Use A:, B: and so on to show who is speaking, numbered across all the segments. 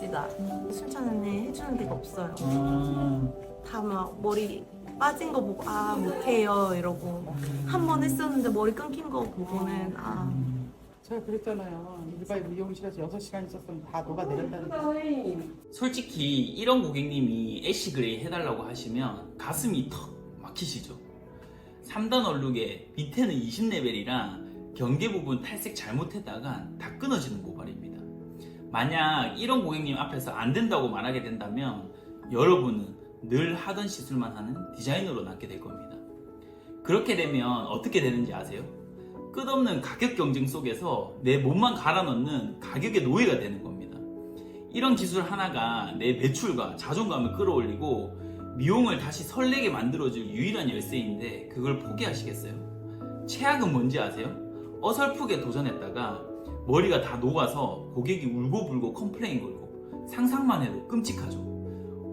A: 에이지가 순천에 해주는 데가 없어요. 다 막 머리 빠진 거 보고 아 못해요 이러고 한 번 했었는데 머리 끊긴 거 보고는 아
B: 제가 그랬잖아요. 일반 미용실에서 6시간 있었으면 다 녹아내렸다는.
C: 솔직히 이런 고객님이 애쉬 그레이 해달라고 하시면 가슴이 턱 막히시죠. 3단 얼룩에 밑에는 20레벨이라 경계 부분 탈색 잘못했다가 다 끊어지는 모발입니다. 만약 이런 고객님 앞에서 안 된다고 말하게 된다면 여러분은 늘 하던 시술만 하는 디자이너로 남게 될 겁니다. 그렇게 되면 어떻게 되는지 아세요? 끝없는 가격 경쟁 속에서 내 몸만 갈아 넣는 가격의 노예가 되는 겁니다. 이런 기술 하나가 내 매출과 자존감을 끌어올리고 미용을 다시 설레게 만들어줄 유일한 열쇠인데 그걸 포기하시겠어요? 최악은 뭔지 아세요? 어설프게 도전했다가 머리가 다 녹아서 고객이 울고불고 컴플레인 걸고 상상만 해도 끔찍하죠.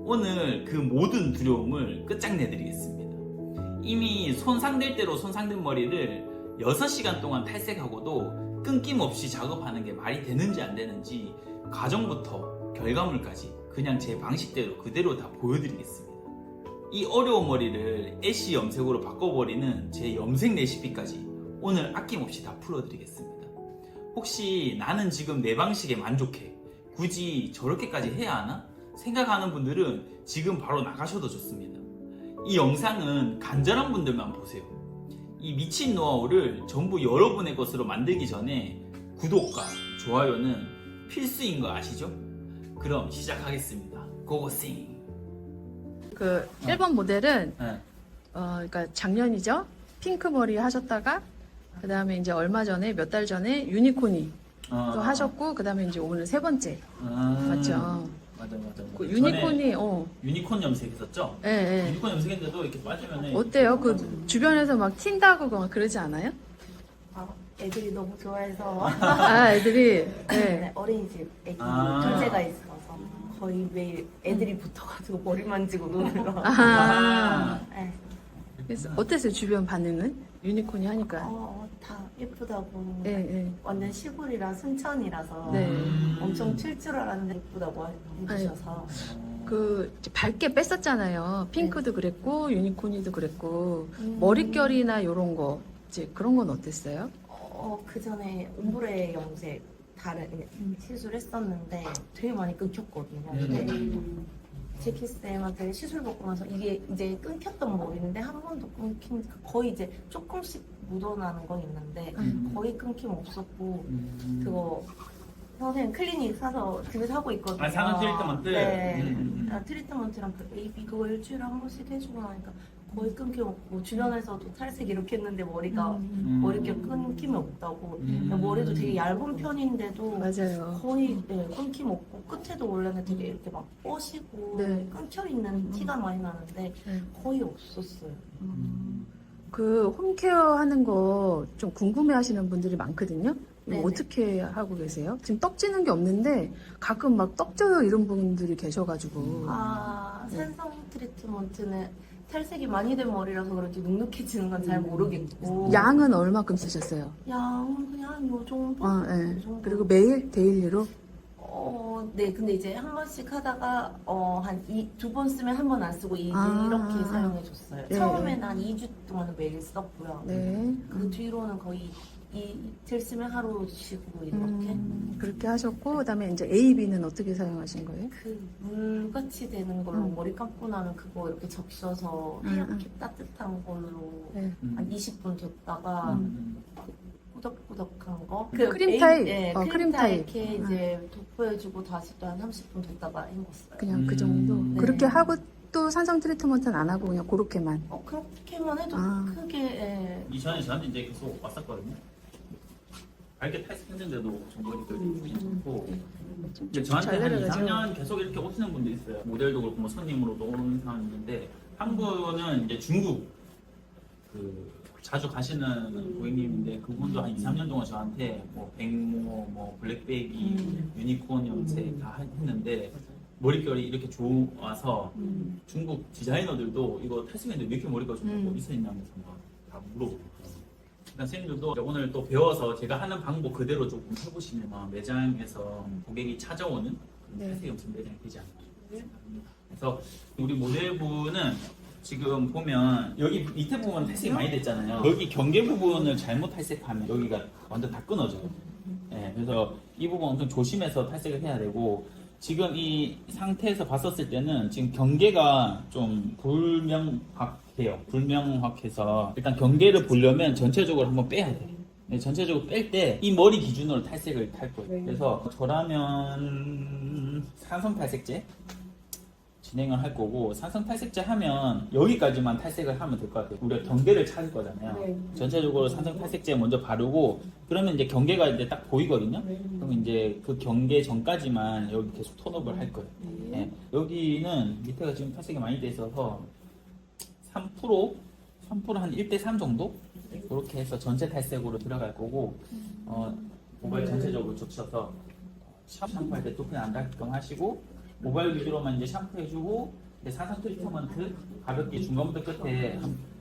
C: 오늘 그 모든 두려움을 끝장내드리겠습니다. 이미 손상될 대로 손상된 머리를 6시간 동안 탈색하고도 끊김없이 작업하는 게 말이 되는지 안 되는지 과정부터 결과물까지 그냥 제 방식대로 그대로 다 보여드리겠습니다. 이 어려운 머리를 애쉬 염색으로 바꿔버리는 제 염색 레시피까지 오늘 아낌없이 다 풀어드리겠습니다. 혹시 나는 지금 내 방식에 만족해, 굳이 저렇게까지 해야 하나? 생각하는 분들은 지금 바로 나가셔도 좋습니다. 이 영상은 간절한 분들만 보세요. 이 미친 노하우를 전부 여러분의 것으로 만들기 전에 구독과 좋아요는 필수인 거 아시죠? 그럼 시작하겠습니다. 고고싱!
D: 그 1번 모델은
C: 네.
D: 그러니까 작년이죠. 핑크 머리 하셨다가 그 다음에 이제 얼마 전에 몇 달 전에 유니콘이 또 하셨고 그 다음에 이제 오늘 세 번째 맞죠?
C: 맞아.
D: 그 유니콘이
C: 유니콘 염색했었죠?
D: 예, 예.
C: 유니콘 염색했는데도 이렇게 빠지면
D: 어때요? 그 주변에서 막 튄다고 막 그러지 않아요?
A: 아, 애들이 너무 좋아해서
D: 아 애들이
A: 네, 어린이집 애기
C: 아.
A: 둘째가 있어서 거의 매일 애들이 붙어가지고 머리 만지고 놀러
D: 아
A: 네.
D: 그래서 어땠어요? 주변 반응은? 유니콘이 하니까
A: 다 예쁘다고
D: 예, 예.
A: 완전 시골이라 순천이라서
D: 네.
A: 엄청 칠 줄 알았는데 예쁘다고 해주셔서
D: 그 이제 밝게 뺐었잖아요. 핑크도 그랬고 유니콘이도 그랬고
A: 음.
D: 머릿결이나 요런 거 이제 그런 건 어땠어요?
A: 그 전에 옴브레 염색 다른 시술했었는데 되게 많이 끊겼거든요. 근데 제키쌤한테 시술 받고 나서 이게 이제 끊겼던 머리인데 한 번도 끊긴 거의 이제 조금씩 묻어나는 건 있는데 거의 끊김 없었고 그거 선생님 클리닉 사서 집에서 하고 있거든요.
C: 아, 사는 트리트먼트?
A: 네. 트리트먼트랑 그 AB 그거 일주일에 한 번씩 해주고 나니까 거의 끊김 없고 주변에서도 탈색 이렇게 했는데 머리결 끊김이 없다고 머리도 되게 얇은 편인데도
D: 맞아요.
A: 거의 끊김 없고 끝에도 원래는 되게 이렇게 막 뻗이고
D: 네.
A: 끊겨 있는 티가 많이 나는데
D: 네.
A: 거의 없었어요.
D: 그 홈케어 하는 거 좀 궁금해 하시는 분들이 많거든요. 이거
A: 네네.
D: 어떻게 하고 계세요? 지금 떡지는 게 없는데 가끔 막 떡져요 이런 분들이 계셔가지고.
A: 산성 트리트먼트는 탈색이 많이 된 머리라서 그런지 눅눅해지는 건 잘 모르겠고
D: 양은 얼마큼 쓰셨어요?
A: 양은 그냥 한 요 정도?
D: 예.
A: 요 정도.
D: 그리고 매일 데일리로?
A: 네, 근데 이제 한 번씩 하다가 한 두 번 쓰면 한 번 안 쓰고 이제
D: 아.
A: 이렇게 사용해줬어요.
D: 네.
A: 처음에는 한 2주 동안은 매일 썼고요.
D: 네.
A: 그 뒤로는 거의 이틀 쓰면 하루 쉬고 이렇게
D: 그렇게 하셨고 그다음에 이제 AB는 어떻게 사용하신 거예요?
A: 그 물같이 되는 걸로 머리 감고 나면 그거 이렇게 적셔서 이렇게 따뜻한 걸로
D: 네.
A: 한 20분 뒀다가 꾸덕꾸덕한 거
D: 크림 타입?
A: 네,
D: 크림
A: 크림
D: 타입.
A: 타입 이렇게 이제 도포해주고 다시 또 한 30분 뒀다가 헹궜어요.
D: 그냥 그 정도.
A: 네.
D: 그렇게 하고 또 산성 트리트먼트는 안 하고 그냥 그렇게만.
A: 그렇게만 해도 크게
C: 이전에 저한테 이제 계속 왔었거든요. 밝게 탈색했는데도 머리결이 좋고 이제 저한테
D: 잘
C: 한
D: 내려가죠.
C: 2, 3년 계속 이렇게 오시는 분도 있어요. 모델도 그렇고 뭐 손님으로도 오는 사람이 있는데 한 분은 이제 중국 그 자주 가시는 고객님인데 그분도 한 2, 3년 동안 저한테 뭐 백모, 뭐 블랙베이비, 유니콘 염색 다 했는데 머릿결이 이렇게 좋아서 중국 디자이너들도 이거 탈색했는데 왜 이렇게 머리가 좋냐고 어디서 있냐면서 다 물어보고 일단 선생님들도 오늘 또 배워서 제가 하는 방법 그대로 조금 해보시면 매장에서 고객이 찾아오는
D: 네.
C: 탈색이 엄청 내장이 되지 않아요. 그래서 우리 모델분은 지금 보면 여기 밑에 부분 탈색이 많이 됐잖아요. 여기 경계 부분을 잘못 탈색하면 여기가 완전 다 끊어져요. 네, 그래서 이 부분 엄청 조심해서 탈색을 해야 되고, 지금 이 상태에서 봤었을 때는 지금 경계가 좀 불명확해요. 불명확해서 일단 경계를 보려면 전체적으로 한번 빼야 돼요. 네, 전체적으로 뺄 때 이 머리 기준으로 탈색을 탈 거예요. 그래서 저라면 산성 탈색제 진행을 할 거고, 산성 탈색제 하면 여기까지만 탈색을 하면 될 것 같아요. 우리가 경계를 찾을 거잖아요. 전체적으로 산성 탈색제 먼저 바르고, 그러면 이제 경계가 이제 딱 보이거든요. 그럼 이제 그 경계 전까지만 여기 계속 톤업을 할 거예요. 네. 여기는 밑에가 지금 탈색이 많이 돼 있어서 3%한 1대3 정도? 이렇게 해서 전체 탈색으로 들어갈 거고, 모발 전체적으로 적셔서 샴푸할 때 두피는 안 닿게끔 하시고, 모발 위주로만 이제 샴푸해주고, 산성 트리트먼트 가볍게 중간부터 끝에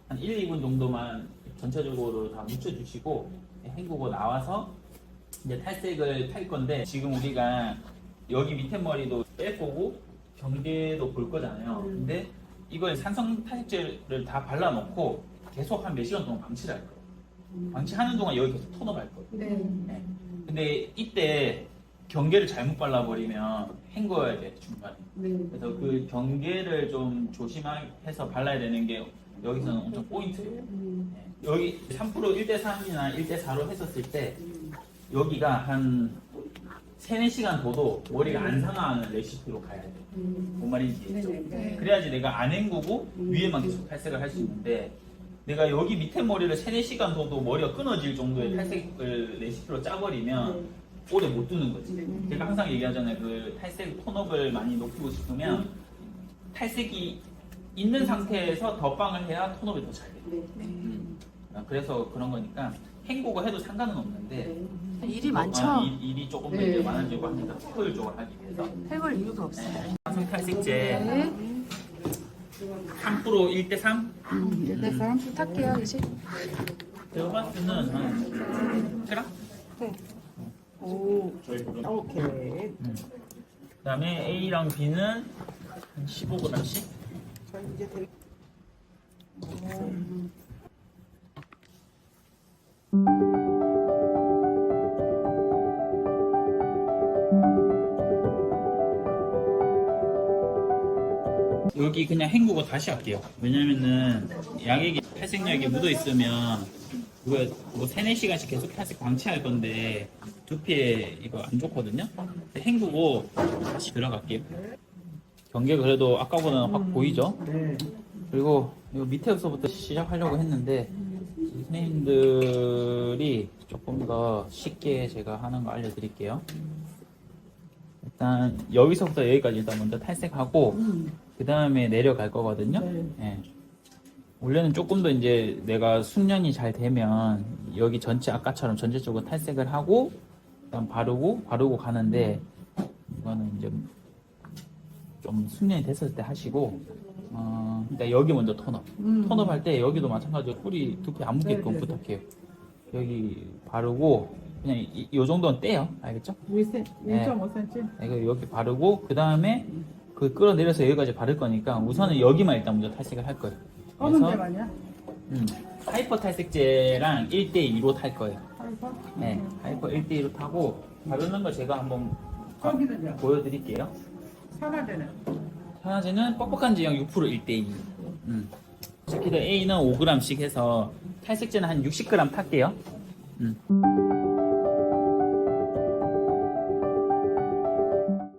C: 한 1, 2분 정도만 전체적으로 다 묻혀주시고 헹구고 나와서 이제 탈색을 탈 건데, 지금 우리가 여기 밑에 머리도 뺄 거고 경계도 볼 거잖아요. 근데 이걸 산성 탈색제를 다 발라놓고 계속 한 몇 시간 동안 방치를 할 거예요. 방치하는 동안 여기 계속 톤업 할 거예요. 네. 근데 이때 경계를 잘못 발라버리면 헹궈야 돼, 중간에. 그래서 그 경계를 좀 조심해서 발라야 되는 게 여기서는 엄청 포인트예요. 네. 여기 3% 1대3이나 1대4로 했었을 때 여기가 한 3, 4시간 둬도 머리가 안 상하는 레시피로 가야 돼. 뭔 말인지 알죠? 그래야지 내가 안 헹구고 위에만 계속 탈색을 할 수 있는데, 내가 여기 밑에 머리를 3, 4시간 둬도 머리가 끊어질 정도의 탈색을 레시피로 짜버리면 오래 못 두는 거지. 제가 항상 얘기하잖아요. 그 탈색 톤업을 많이 높이고 싶으면 탈색이 있는 상태에서 덧방을 해야 톤업이 더 잘 돼요. 그래서 그런 거니까 헹구고 해도 상관은 없는데,
D: 일이 많죠?
C: 일이 조금 더 이제 많아지고 합니다. 효율적으로 하기 위해서.
D: 해볼 이유가 없어요.
C: 산성 탈색제
D: 네.
C: 3% 1대3?
B: 1대3?
D: 탈게요, 이제.
C: 제가 봤을 때는 한 그램?
B: 오, 오케이.
C: 그 다음에 A랑 B는 한 15g씩?
B: 저 이제 될.
C: 여기 그냥 헹구고 다시 할게요. 왜냐면은 약액이 탈색약이 묻어 있으면 이거 뭐 3, 4시간씩 계속 탈색 방치할 건데 두피에 이거 안 좋거든요. 헹구고 다시 들어갈게요. 경계 그래도 아까보다는 확 보이죠? 그리고 이거 밑에서부터 시작하려고 했는데 선생님들이 조금 더 쉽게 제가 하는 거 알려드릴게요. 일단 여기서부터 여기까지 일단 먼저 탈색하고 그 다음에 내려갈 거거든요. 네. 원래는 조금 더 이제 내가 숙련이 잘 되면 여기 전체 아까처럼 전체적으로 탈색을 하고 그다음 바르고 가는데, 이거는 이제 좀 숙련이 됐을 때 하시고, 일단 여기 먼저 톤업. 톤업 할 때 여기도 마찬가지로 뿌리 두피 안 묻게끔 부탁해요. 여기 바르고 그냥 이 정도는 떼요. 알겠죠?
B: 1.5cm?
C: 이거 여기 바르고 그 다음에 그 끌어내려서 여기까지 바를 거니까 우선은 여기만 일단 먼저 탈색을 할 거예요.
B: 검은 데만이야?
C: 하이퍼 탈색제랑 1대2로 탈 거예요.
B: 하이퍼?
C: 네, 하이퍼 1대2로 타고 바르는 걸 제가 한번
B: 거기는요?
C: 보여드릴게요.
B: 산화제는?
C: 산화제는 뻑뻑한 제형 6% 1대2. 스키드 A는 5g씩 해서 탈색제는 한 60g 탈게요.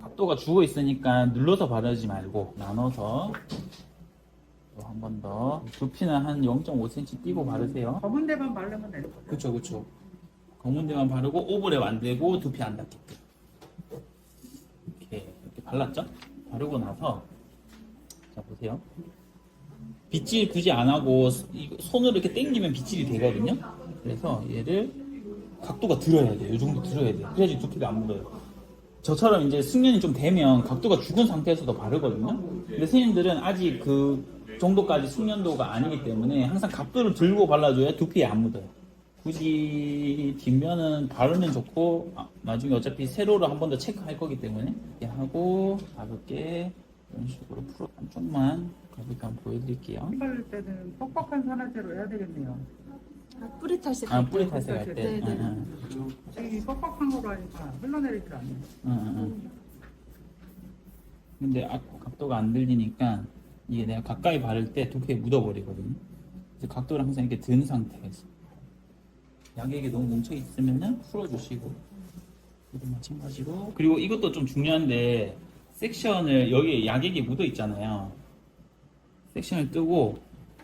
C: 각도가 죽어 있으니까 눌러서 바르지 말고 나눠서 한 번 더. 두피는 한 0.5cm 띄고 바르세요.
B: 검은 데만 바르면 되는 거죠?
C: 그쵸. 검은 데만 바르고 오버랩 안 되고 두피 안 닿게끔. 이렇게 발랐죠? 바르고 나서 자 보세요. 빗질 굳이 안 하고 손으로 이렇게 당기면 빗질이 되거든요. 그래서 얘를 각도가 들어야 돼요. 이 정도 들어야 돼요. 그래야지 두피가 안 묻어요. 저처럼 이제 숙련이 좀 되면 각도가 죽은 상태에서도 바르거든요. 근데 선생님들은 아직 그 정도까지 숙련도가 아니기 때문에 항상 각도를 들고 발라줘야 두피에 안 묻어요. 굳이 뒷면은 바르면 좋고 나중에 어차피 세로로 한 번 더 체크할 거기 때문에 이렇게 하고 가볍게 이런 식으로 풀어 한쪽만 가볍게 한번 보여드릴게요.
B: 바를 때는 뻑뻑한 산화제로 해야 되겠네요.
D: 뿌리 탈색.
C: 뿌리 탈색할 때.
D: 네.
B: 이 뻑뻑한 거로 하니까 흘러내리질 않네.
C: 근데 각도가 안 들리니까 이게 내가 가까이 바를 때 두피에 묻어버리거든요. 그래서 각도를 항상 이렇게 든 상태에서 약액이 너무 뭉쳐 있으면은 풀어주시고 이것도 마찬가지로. 그리고 이것도 좀 중요한데 섹션을 여기에 약액이 묻어 있잖아요. 섹션을 뜨고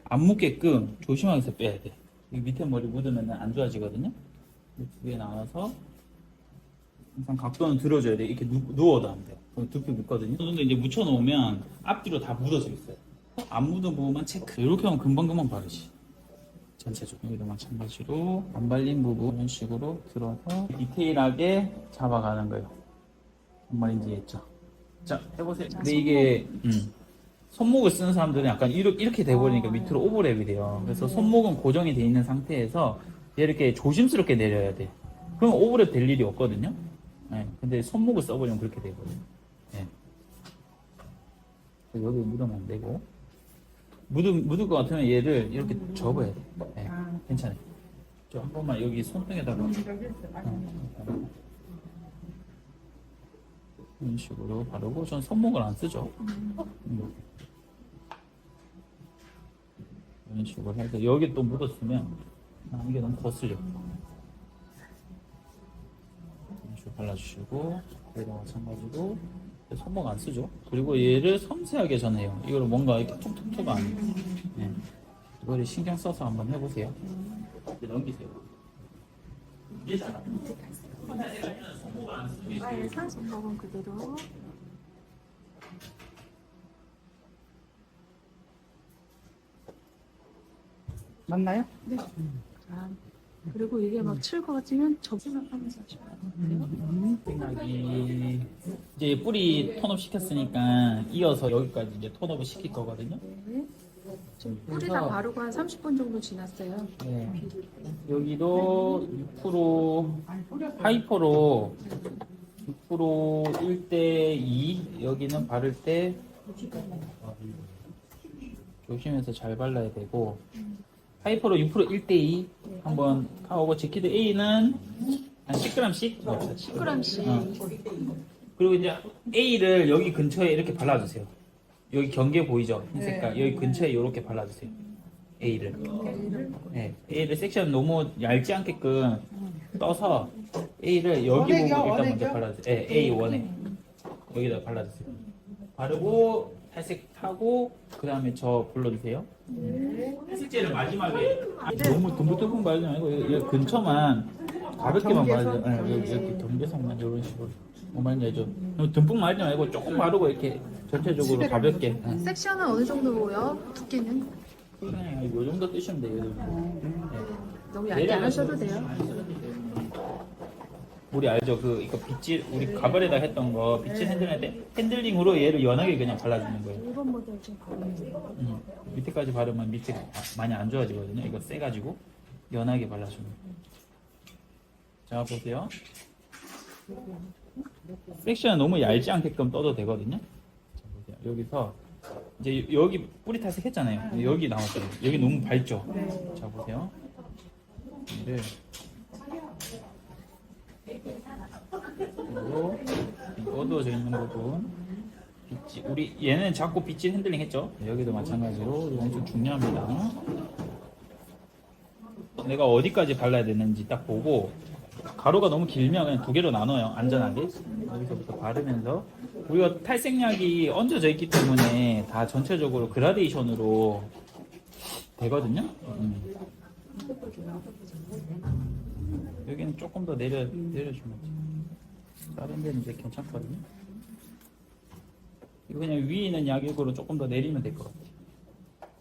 C: 안 묻게끔 조심하게 해서 빼야 돼. 여기 밑에 머리 묻으면 안 좋아지거든요. 두 개 나와서 항상 각도는 들어줘야 돼. 이렇게 누워도 안 돼. 그럼 두피 묻거든요. 어느 정도 이제 묻혀놓으면 앞뒤로 다 묻어져 있어요. 안 묻은 부분만 체크. 이렇게 하면 금방금방 바르지. 전체적으로. 여기도 마찬가지로 안 발린 부분 이런 식으로 들어서 디테일하게 잡아가는 거예요. 뭔 말인지 이해했죠? 자, 해보세요. 근데 이게 손목을 쓰는 사람들은 약간 이렇게 돼버리니까 밑으로 오버랩이 돼요. 그래서 손목은 고정이 돼 있는 상태에서 이렇게 조심스럽게 내려야 돼. 그럼 오버랩 될 일이 없거든요. 네, 근데 손목을 써버리면 그렇게 되거든요. 네. 여기 묻으면 안 되고. 묻을 것 같으면 얘를 이렇게 접어야 돼. 네, 괜찮아요. 저 한 번만 여기 손등에다가. 이런 식으로 바르고, 전 손목을 안 쓰죠. 이런 식으로 해서 여기 또 묻었으면 이게 너무 거슬려. 이런 식으로 발라주시고, 얘도 마찬가지로 손목 안 쓰죠. 그리고 얘를 섬세하게 전해요. 이걸 뭔가 이렇게 툭툭툭 안 해요. 네. 이거를 신경 써서 한번 해보세요. 이제 넘기세요. 이게 잘 안 돼요. 손목을 안 쓰고 있어요.
D: 손목은 그대로.
B: 맞나요?
D: 네. 자, 그리고 이게 막 칠 것 같으면 접생각하면서 하시면 돼요.
C: 생각이 이제 뿌리 톤업 시켰으니까 이어서 여기까지 이제 톤업을 시킬 거거든요.
D: 네. 지금 뿌리 다 바르고 한 30분 정도 지났어요.
C: 네. 여기도 6% 하이퍼로 6% 1대2 여기는 바를 때 조심해서 잘 발라야 되고 하이퍼로 6% 1대2 한번 하고 지키드 A는 한 10g씩 넣읍시다.
D: 10g씩.
C: 그리고 이제 A를 여기 근처에 이렇게 발라주세요. 여기 경계 보이죠? 흰 색깔. 여기 근처에 이렇게 발라주세요. A를. 네. A를 섹션 너무 얇지 않게끔 떠서 A를 여기
B: 원액이요?
C: 보고 일단 먼저
B: 원액이요?
C: 발라주세요. 네, A 원액. 여기다 발라주세요. 바르고 탈색하고 그 다음에 저 불러주세요. 탈색제를 마지막에 너무 듬뿍듬뿍 바르지 말고 여기 근처만 가볍게만 바르죠. 네, 이렇게 경계선만 이런 식으로. 뭐 말인지 알죠? 너무 듬뿍 바르지 말고 조금 바르고 이렇게 전체적으로 가볍게.
D: 섹션은 어느 정도고요? 두께는?
C: 그냥 이 정도 뜨시면 돼요.
D: 너무 얇게 안 하셔도 돼요.
C: 우리 알죠? 이거 빗질 우리 가발에다 했던 거 빗질 핸들링 때 핸들링으로 얘를 연하게 그냥 발라주는 거예요.
D: 일본 모델 좀 바르면
C: 밑에까지 바르면 밑에 많이 안 좋아지거든요. 이거 세가지고 연하게 발라주는 거예요. 자 보세요. 섹션은 너무 얇지 않게끔 떠도 되거든요. 자, 보세요. 여기서 이제 여기 뿌리 탈색했잖아요. 여기 나왔어요. 여기 너무 밝죠? 자 보세요. 얘를 그리고 어두워져 있는 부분 빗질, 우리 얘는 자꾸 빗질 핸들링 했죠? 여기도 마찬가지로 이건 좀 중요합니다. 내가 어디까지 발라야 되는지 딱 보고 가루가 너무 길면 그냥 두 개로 나눠요. 안전하게 여기서부터 바르면서 우리가 탈색약이 얹어져 있기 때문에 다 전체적으로 그라데이션으로 되거든요. 여기는 조금 더 내려주면 돼요. 다른 데는 이제 괜찮거든요. 이거 그냥 위에 있는 약액으로 조금 더 내리면 될 것 같아요.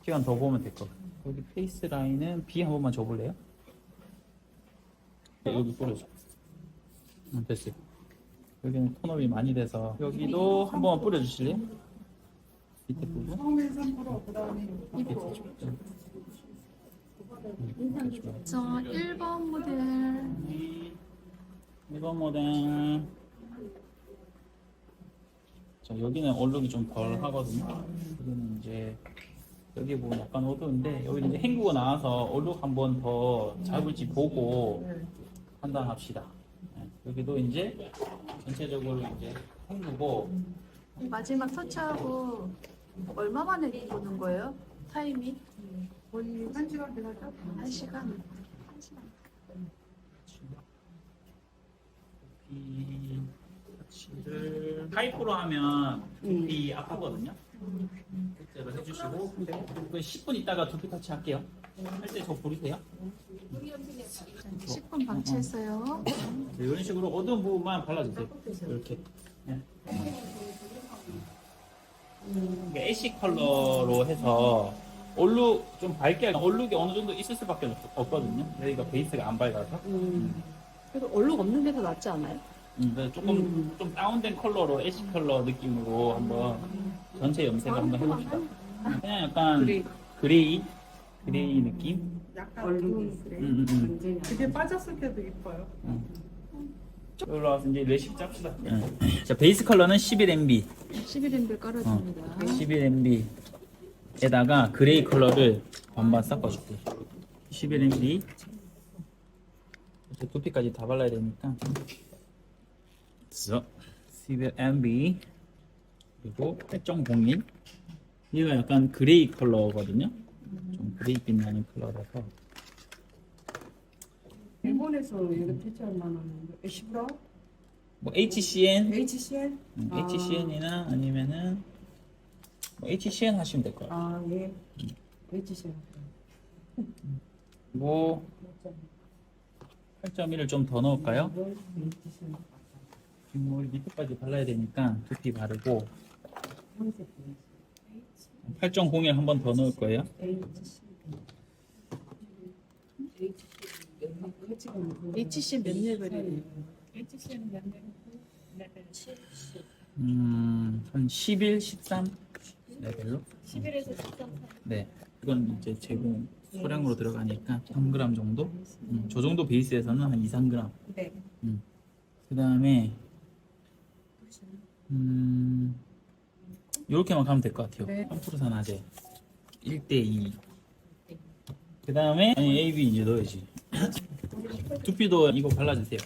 C: 시간 더 보면 될 것 같아요. 여기 페이스 라인은 B 한 번만 줘볼래요? 네, 여기 뿌려줘. 됐어요. 여기는 톤업이 많이 돼서 여기도 한 번만 뿌려주실래요? 밑에 부분?
B: 처음에 3%, 그 다음에
C: 밑에 쪽.
D: 자, 1번 모델.
C: 1번 모델. 자, 여기는 얼룩이 좀 덜 하거든요. 여기는 이제 여기 보면 약간 어두운데 여기 이제 헹구고 나와서 얼룩 한 번 더 잡을지 보고 판단합시다. 네, 여기도 이제 전체적으로 이제 헹구고
D: 마지막 터치하고 얼마 만에 보는 거예요? 타이밍?
B: 거의 1시간 되나요?
D: 1시간.
C: 두피 터치를 하이프로 하면 두피 아프거든요. 실제로 해주시고 10분 있다가 두피 터치 할게요. 할 때 저 부르세요.
D: 10분 방치했어요.
C: 네, 이런 식으로 어두운 부분만 발라주세요. 이렇게. 네. 이게 애쉬 컬러로 해서 얼룩 좀 밝게 하면 얼룩이 어느 정도 있을 수밖에 없거든요. 여기가 베이스가 안 밝아서.
D: 그래도 얼룩 없는 게 더 낫지 않아요?
C: 그래서 조금 좀 다운된 컬러로 애쉬 컬러 느낌으로 한번 전체 염색을 한번 해봅시다. 그냥 약간 그레이 느낌.
B: 약간 얼룩이 있으래. 그게 빠졌을 때도 이뻐요.
C: 여기로 와서 이제 레시피 짭시다. 자, 베이스 컬러는 11MB.
D: 11인분 깔아줍니다.
C: 11MB에다가 그레이 컬러를 반반 섞어줄게. 11MB. 두피까지 다 발라야 되니까. 11MB. 그리고 8.01. 얘가 약간 그레이 컬러거든요. 좀 그레이빛 나는 컬러라서.
B: 일본에서 이거 대체할 만한 에시브라?
C: 뭐 HCN,
B: HCL?
C: HCN이나 아니면은 뭐 HCN 하시면 될 거예요.
B: 아, 예. HCL.
C: 뭐 8.1을 좀 더 넣을까요? 지금 우리 밑에까지 발라야 되니까 두피 바르고 8.01 한 번 더 넣을 거예요.
D: HC 몇 레벨이에요?
C: 한 11, 13 레벨로? 11에서 13. 네, 이건 이제 제공 소량으로 들어가니까 3g 정도? 저 정도 베이스에서는 한 2, 3g.
B: 네.
C: 그 다음에 이렇게만 가면 될 것 같아요.
B: 네.
C: 샴푸르산화제 1대2. 그 다음에 AB 이제 넣어야지. 두피도 이거 발라주세요.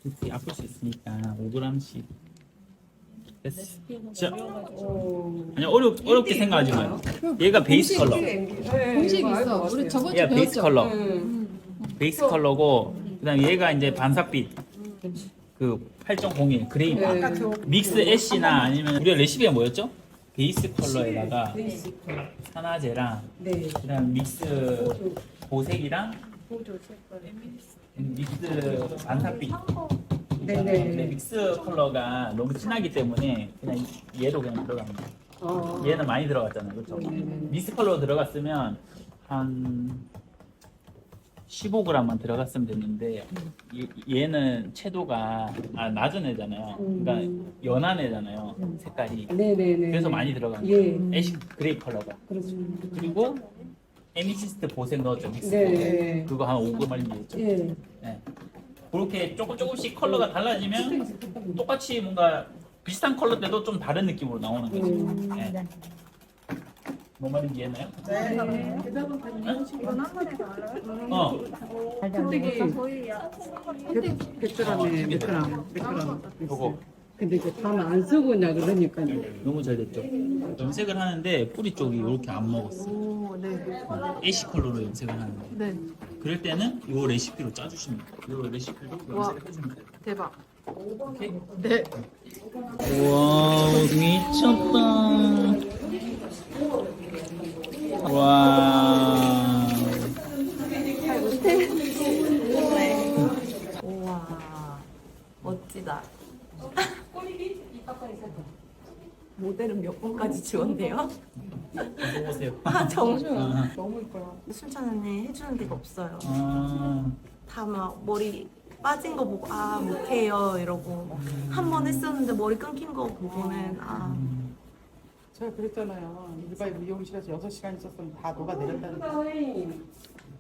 C: 두피 아플 수 있으니까 5g씩. 됐어. 자, 아니 어렵게 생각하지 마요. 얘가 베이스 컬러.
D: 공식 있어. 우리 저번 주
C: 얘가 베이스
D: 배웠죠?
C: 컬러. 베이스 컬러고 그다음 얘가 이제 반삭빛. 그 8.01 그레이 믹스 애쉬나 아니면 우리가 레시피가 뭐였죠? 베이스 컬러에다가 산화제랑 그다음 믹스 보색이랑 믹스 반삭빛. 근데 믹스 컬러가 너무 진하기 때문에 그냥 얘로 그냥 들어가는 거예요. 얘는 많이 들어갔잖아요, 그렇죠? 믹스 컬러 들어갔으면 한 15g만 들어갔으면 됐는데 얘는 채도가 낮은 애잖아요. 그러니까 연한 애잖아요. 색깔이. 그래서 많이 들어간 거예요. 애쉬 그레이 컬러가. 그리고 에미시스트 보색 넣었죠. 믹스 보색. 그거 한 5g 했죠. 네. 그렇게 조금씩 컬러가 달라지면 똑같이 뭔가 비슷한 컬러 때도 좀 다른 느낌으로 나오는 거죠. 네. 뭐 말인지 이해했나요?
B: 이건 한 번에 다 알아요?
C: 어.
B: 되게 100g에 몇 g?
C: 요거
B: 근데 이제 다는 안 쓰고 있냐 그러니까.
C: 너무 잘 됐죠. 염색을 하는데 뿌리 쪽이 이렇게 안 먹었어.
D: 오, 네.
C: 애쉬 컬러로 염색을 하는데
D: 네.
C: 그럴 때는 이 레시피로 짜주시면 돼요. 이 레시피로 염색을 해주면 돼요.
D: 대박.
C: 오케이?
D: 네.
C: 와 미쳤다. 와.
A: 우와, 멋지다. 모델은 몇 번까지 지원돼요?
C: 보세요.
A: 아, 정말.
B: 너무 이뻐요.
A: 순찬언니 해주는 데가 없어요.
C: 아,
A: 다 막 머리 빠진 거 보고 아 못해요 이러고 한 번 했었는데 머리 끊긴 거 보고는 아
B: 제가 그랬잖아요. 일바이 미용실에서 6시간 있었으면 다 녹아내렸다는 거.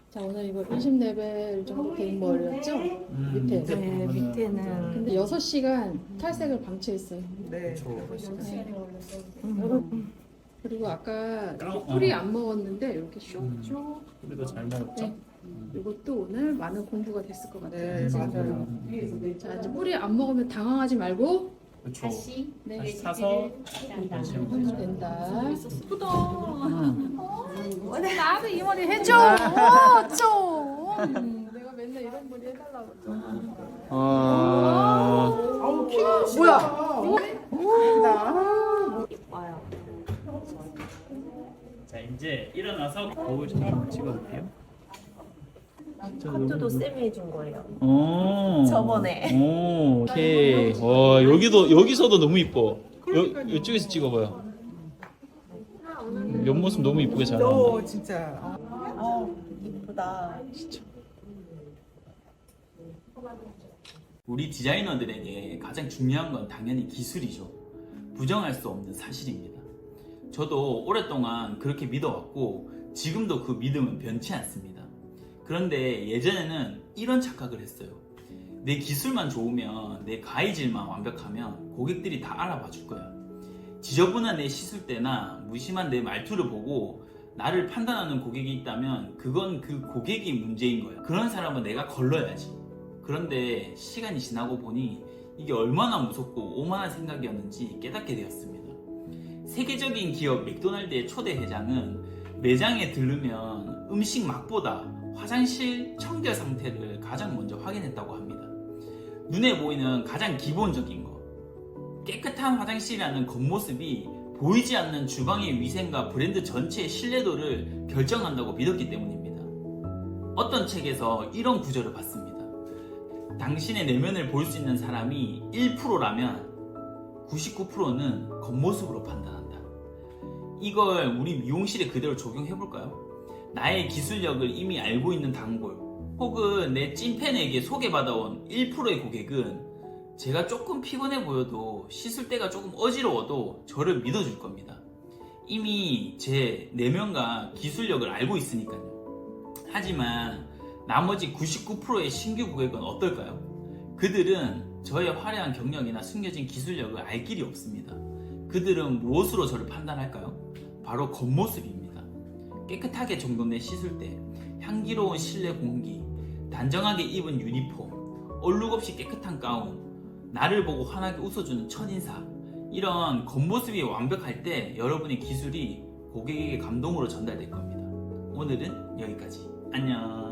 D: 자, 오늘 이거 20레벨 정도 된 머리였죠? 밑에.
A: 네, 밑에는
D: 근데 6시간 탈색을 방치했어요.
B: 네.
D: 그리고 아까 이렇게 뿌리 안 먹었는데 이렇게 쇽쇽.
E: 뿌리도 잘 먹었죠?
D: 네. 이것도 오늘 많은 공부가 됐을 것 같아요.
B: 네, 맞아요.
D: 자, 이제 뿌리 안 먹으면 당황하지 말고
E: 그렇죠.
F: 다시
E: 다시 사서 다시 하면 되죠.
D: 하면 된다.
F: 나도 이 머리 해줘.
D: 좀. 내가 맨날 이런 머리 해달라고.
B: 아우, 키가 뭐야?
A: 이뻐요.
E: 자 이제 일어나서 거울 좀 한번 찍어볼게요.
A: 커트도 쌤이 해준 거예요.
E: 오.
A: 저번에.
E: 오. 오케이. 와 여기서도 너무 이뻐. 이쪽에서 찍어봐요. 옆모습 너무 이쁘게 잘 나온다.
B: 오, 진짜.
A: 이쁘다.
C: 우리 디자이너들에게 가장 중요한 건 당연히 기술이죠. 부정할 수 없는 사실입니다. 저도 오랫동안 그렇게 믿어왔고 지금도 그 믿음은 변치 않습니다. 그런데 예전에는 이런 착각을 했어요. 내 기술만 좋으면, 내 가위질만 완벽하면 고객들이 다 알아봐 줄 거야. 지저분한 내 시술대나 무심한 내 말투를 보고 나를 판단하는 고객이 있다면 그건 그 고객이 문제인 거야. 그런 사람은 내가 걸러야지. 그런데 시간이 지나고 보니 이게 얼마나 무섭고 오만한 생각이었는지 깨닫게 되었습니다. 세계적인 기업 맥도날드의 초대 회장은 매장에 들르면 음식 맛보다 화장실 청결 상태를 가장 먼저 확인했다고 합니다. 눈에 보이는 가장 기본적인 거, 깨끗한 화장실이라는 겉모습이 보이지 않는 주방의 위생과 브랜드 전체의 신뢰도를 결정한다고 믿었기 때문입니다. 어떤 책에서 이런 구절을 봤습니다. 당신의 내면을 볼 수 있는 사람이 1%라면 99%는 겉모습으로 판단한다. 이걸 우리 미용실에 그대로 적용해볼까요? 나의 기술력을 이미 알고 있는 단골 혹은 내 찐팬에게 소개받아온 1%의 고객은 제가 조금 피곤해 보여도 시술대가 조금 어지러워도 저를 믿어줄 겁니다. 이미 제 내면과 기술력을 알고 있으니까요. 하지만 나머지 99%의 신규 고객은 어떨까요? 그들은 저의 화려한 경력이나 숨겨진 기술력을 알 길이 없습니다. 그들은 무엇으로 저를 판단할까요? 바로 겉모습입니다. 깨끗하게 정돈된 시술대, 향기로운 실내 공기, 단정하게 입은 유니폼, 얼룩 없이 깨끗한 가운, 나를 보고 환하게 웃어주는 첫인상, 이런 겉모습이 완벽할 때 여러분의 기술이 고객에게 감동으로 전달될 겁니다. 오늘은 여기까지. 안녕.